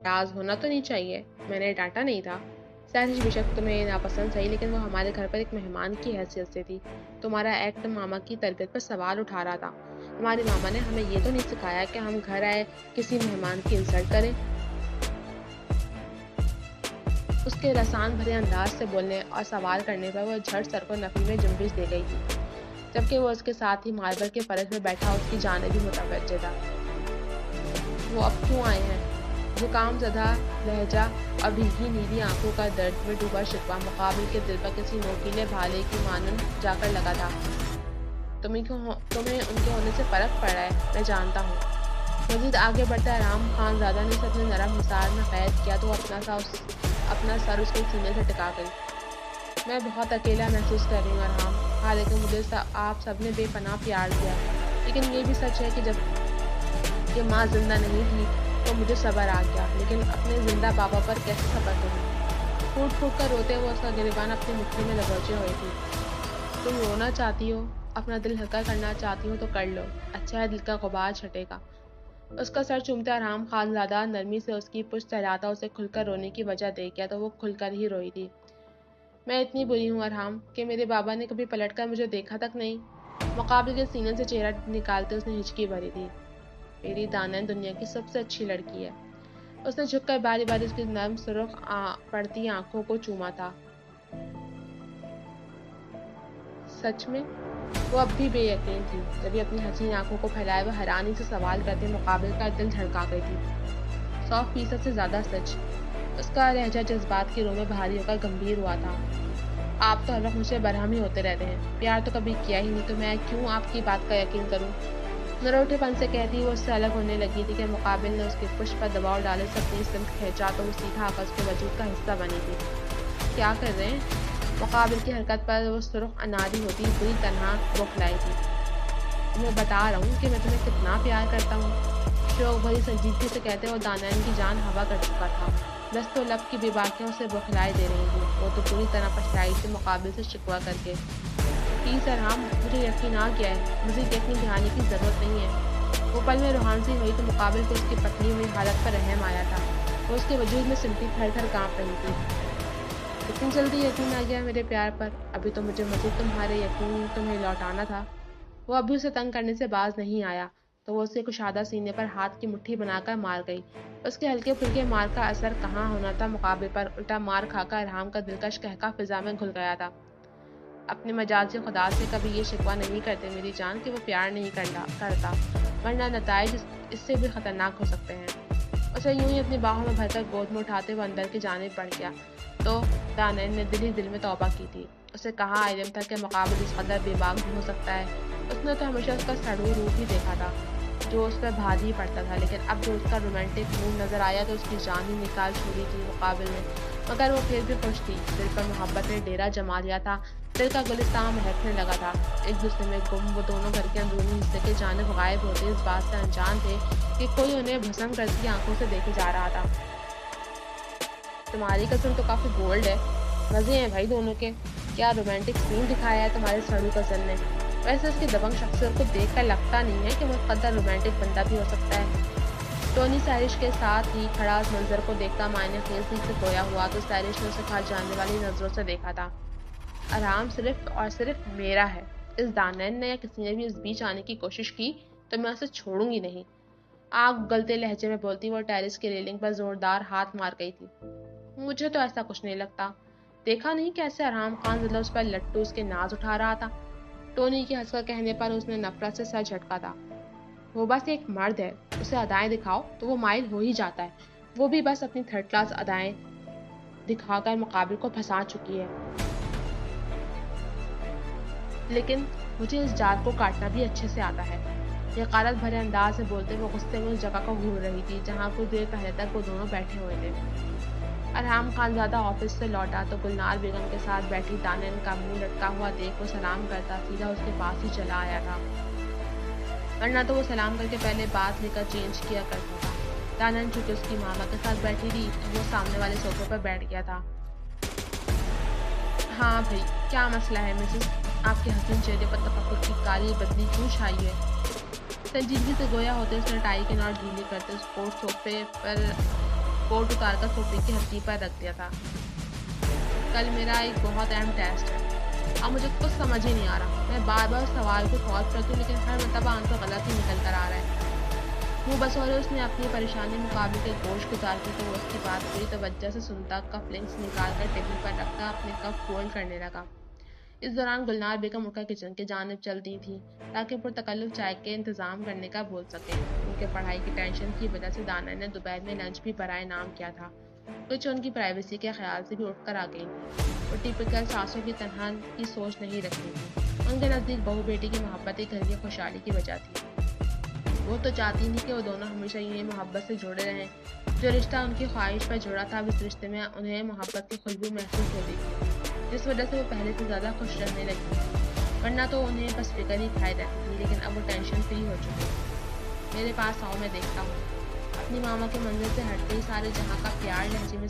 नाराज होना तो नहीं चाहिए, मैंने डांटा नहीं था। सहज बेशक तुम्हें नापसंद सही, लेकिन वो हमारे घर पर एक मेहमान की हैसियत से थी। तुम्हारा एक्ट मामा की तरबियत पर सवाल उठा रहा था। हमारी मामा ने हमें ये तो नहीं सिखाया कि हम घर आए किसी मेहमान की इंसल्ट करें। उसके रसान भरे अंदाज से बोलने और सवाल करने पर वो झट सर को नफी में जुम्बिश दे गई थी, जबकि वो उसके साथ ही मार्बल के फर्श में बैठा उसकी जाने भी मुतवज्जे था। वो अब क्यों आए हैं? जुकाम ज़दा लहजा और भीगी नीली आंखों का दर्द में डूबा शिकवा मुकाबिल के दिल पर किसी नोकीले भाले की मानन जाकर लगा था। तुम्हें उनके होने से फर्क पड़ रहा है, मैं जानता हूँ। मजीद आगे बढ़ता राम खान ज़्यादा ने अपने नरम हिसार में कैद किया तो अपना सर उसके सीने से टिका गई। मैं बहुत अकेला महसूस कर रही हूँ अरहाम, हालांकि मुझे आप सबने बेपनाह प्यार दिया, लेकिन ये भी सच है कि जब ये माँ जिंदा नहीं थी तो मुझे सब्र आ गया, लेकिन अपने जिंदा बाबा पर कैसे सब्र करूँ? फूट फूट कर रोते हुए उसका गिरबान अपनी मुट्ठी में दबोचे हुए थी। तुम रोना चाहती हो, अपना दिल हल्का करना चाहती हो तो कर लो, अच्छा है, दिल का गुबार छटेगा। उसका सर चूमता राम खानज़ादा नरमी से उसकी पुश्त सहलाता उसे खुलकर रोने की वजह दे गया तो वो खुलकर ही रोई थी। मैं इतनी बुरी हूँ अरहाम कि मेरे बाबा ने कभी पलटकर मुझे देखा तक नहीं। मुकाबले के सीने से चेहरा निकालते उसने हिचकी भरी थी। मेरी दानन दुनिया की सबसे अच्छी लड़की है। उसने झुककर बारी बारी उसकी नर्म सुर्ख पड़ती आंखों को चूमा था। सच में? वो अब भी बेयकीन थी, जब ये अपनी हसीन आंखों को फैलाए वह हैरानी से सवाल करते मुकाबिल का दिल धड़का गई थी। 100% से ज्यादा सच। उसका लहजा जज्बात की रो में भारी होकर गंभीर हुआ था। आप तो हर वक्त मुझसे बरहम ही होते रहते हैं, प्यार तो कभी किया ही नहीं, तो मैं क्यों आपकी बात का यकीन करूं? नरोटेपन से कहती वो उससे अलग होने लगी थी कि मुकाबिल ने उसके पुष्प पर दबाव डाले से अपनी सिमत खींचा तो वो सीधा आकर उसके वजूद का हिस्सा बनी थी। क्या कर रहे हैं? मुकाबिल की हरकत पर वो सुर्ख अनारी होती बुरी तरह बौखलाई थी। मैं बता रहा हूँ कि मैं तुम्हें कितना प्यार करता हूँ, शौक भरी संजीदगी से कहते वो दानैन की जान हवा कर चुका था। बस तो लब की बेबाकियों से बौखलाई दे रही थी। वो तो पूरी तरह पछताई से मुकाबिल से शिकवा करके, प्लीज अरहाम, मुझे यकीन आ गया है, मुझे यकीन दिखाने की जरूरत नहीं है। वो पल में रूहान सी हुई तो मुकाबिल को उसकी पतली हुई हालत पर रहम आया था। वो उसके वजूद में सिमटी थर थर कांप रही थी। इतनी जल्दी यकीन आ गया मेरे प्यार पर? अभी तो मुझे मजीद तुम्हारे यकीन तुम्हें लौटाना था। वो अभी उसे तंग करने से बाज नहीं आया तो वो उसके कुशादा सीने पर हाथ की मुट्ठी बनाकर मार गई। उसके हल्के फुल्के मार का असर कहाँ होना था मुकाबिल पर, उल्टा मार खाकर अरहाम का दिलकश कहका फिजा में घुल गया था। अपने मजाजी खुदा से कभी ये शिकवा नहीं करते मेरी जान कि वो प्यार नहीं करता, वरना नताइज इससे भी खतरनाक हो सकते हैं। उसे यूं ही अपनी बाहों में भरकर गोद में उठाते हुए अंदर की जानिब बढ़ गया तो दानैन ने दिल ही दिल में तौबा की थी। उसे कहाँ इल्म था कि मुकाबिल इस कदर बेबाक भी हो सकता है। उसने तो हमेशा उसका सड़ू रूप ही देखा था जो उस पर भारी पड़ता था, लेकिन अब जो उसका रोमांटिक मूड नजर आया तो उसकी जान ही निकाल छोड़ी थी मुकाबिल ने। मगर वो फिर भी खुश थी, दिल पर मोहब्बत ने डेरा जमा लिया था, दिल का गुलिस्तान महकने लगा था। एक दूसरे में गुम वो दोनों घर के अंदरूनी हिस्से के जानिब गायब होते इस बात से अनजान थे कि कोई उन्हें भस्म करती आंखों से देखे जा रहा था। तुम्हारी कज़न तो काफी बोल्ड है, मजे हैं भाई दोनों के। क्या रोमांटिक सीन दिखाया है तुम्हारे सड़ू कज़न ने। वैसे उसकी दबंग शख्सियत को देखकर लगता नहीं है कि वो कदर रोमांटिक बंदा भी हो सकता है। टोनी सैरिश के साथ ही खड़ा उस मंजर को देखता मायने खेजी से खोया हुआ तो सैरिश ने उसे खा जाने वाली नजरों से देखा था। आराम सिर्फ और सिर्फ मेरा है। इस दानैन ने या किसी ने भी इस बीच आने की कोशिश की तो मैं उसे छोड़ूंगी नहीं। आग गलते लहजे में बोलती वो टेरिस की रेलिंग पर जोरदार हाथ मार गई थी। मुझे तो ऐसा कुछ नहीं लगता। देखा नहीं कैसे अरहाम खान जिला उस पर लट्टू उसके नाज उठा रहा था। टोनी के हंसकर कहने पर उसने नफरत से सर झटका था। वो बस एक मर्द है, उसे अदाएं दिखाओ तो वो माइल हो ही जाता है। वो भी बस अपनी थर्ड क्लास अदाएं दिखाकर मुकाबिल को फंसा चुकी है। लेकिन मुझे इस जाल को काटना भी अच्छे से आता है। यकालत भरे अंदाज से बोलते वो गुस्से में उस जगह को घूर रही थी जहाँ कुछ देर पहले तक वो दोनों बैठे हुए थे। अरहाम खान ज़्यादा ऑफिस से लौटा तो गुलनार बेगम के साथ बैठी दानैन का मुंह लटका हुआ देख वो सलाम करता सीधा उसके पास ही चला आया था, वरना तो वो सलाम करके पहले बात लेकर चेंज किया करता था। दानैन चूंकि उसकी मामा के साथ बैठी थी तो वो सामने वाले सोफे पर बैठ गया था। हाँ भाई, क्या मसला है मिसेस? आपके हसीन चेहरे पर तफक्कुर की काली बदली क्यों छाई है? संजीदगी से गोया होते उसने टाई के नॉट ढीली करते स्पोर्ट सोफे पर कोट उतारकर सोफे की हड्डी पर रख दिया था। कल मेरा एक बहुत अहम टेस्ट है। अब मुझे कुछ समझ ही नहीं आ रहा। मैं बार बार सवाल को सॉल्व करती हूँ लेकिन हर मरतबा आंसर गलत ही निकल कर आ रहा है। मुंह बसोरे उसने अपनी परेशानी मुकाबले के गोश गुजार की तो वो उसकी बात पूरी तवज्जो से सुनता, कप लिंक्स निकाल कर टेबल पर रखता, अपने कप फोल्ड करने लगा। इस दौरान गुलनार बेगम उठकर किचन की जानिब चल दी थी ताकि पुरतकल्लुफ़ चाय के इंतजाम करने का भूल सकें। उनके पढ़ाई की टेंशन की वजह से दाना ने दोपहर में लंच भी बराए नाम किया था, कुछ उनकी प्राइवेसी के ख्याल से भी उठकर आ गई थी। वो टिपिकल सासों की तरह की सोच नहीं रखती थी। उनके नज़दीक बहू बेटी की मोहब्बत ही घर की खुशहाली की वजह थी। वो तो चाहती थी कि वो दोनों हमेशा ये मोहब्बत से जुड़े रहें। जो रिश्ता उनकी ख्वाहिश पर जुड़ा था, इस रिश्ते में उन्हें मोहब्बत की खुशबू महसूस होती थी, जिस वजह से वो पहले से ज़्यादा खुश रहने लगी। वरना तो उन्हें बस फिक्र ही खाई रहती थी, लेकिन अब वो टेंशन फ्री हो चुकी थी। मेरे पास आओ, मैं देखता हूँ। अपनी मामा के मंदिर से हटते ही सारे जहाँ का प्यार लहजे में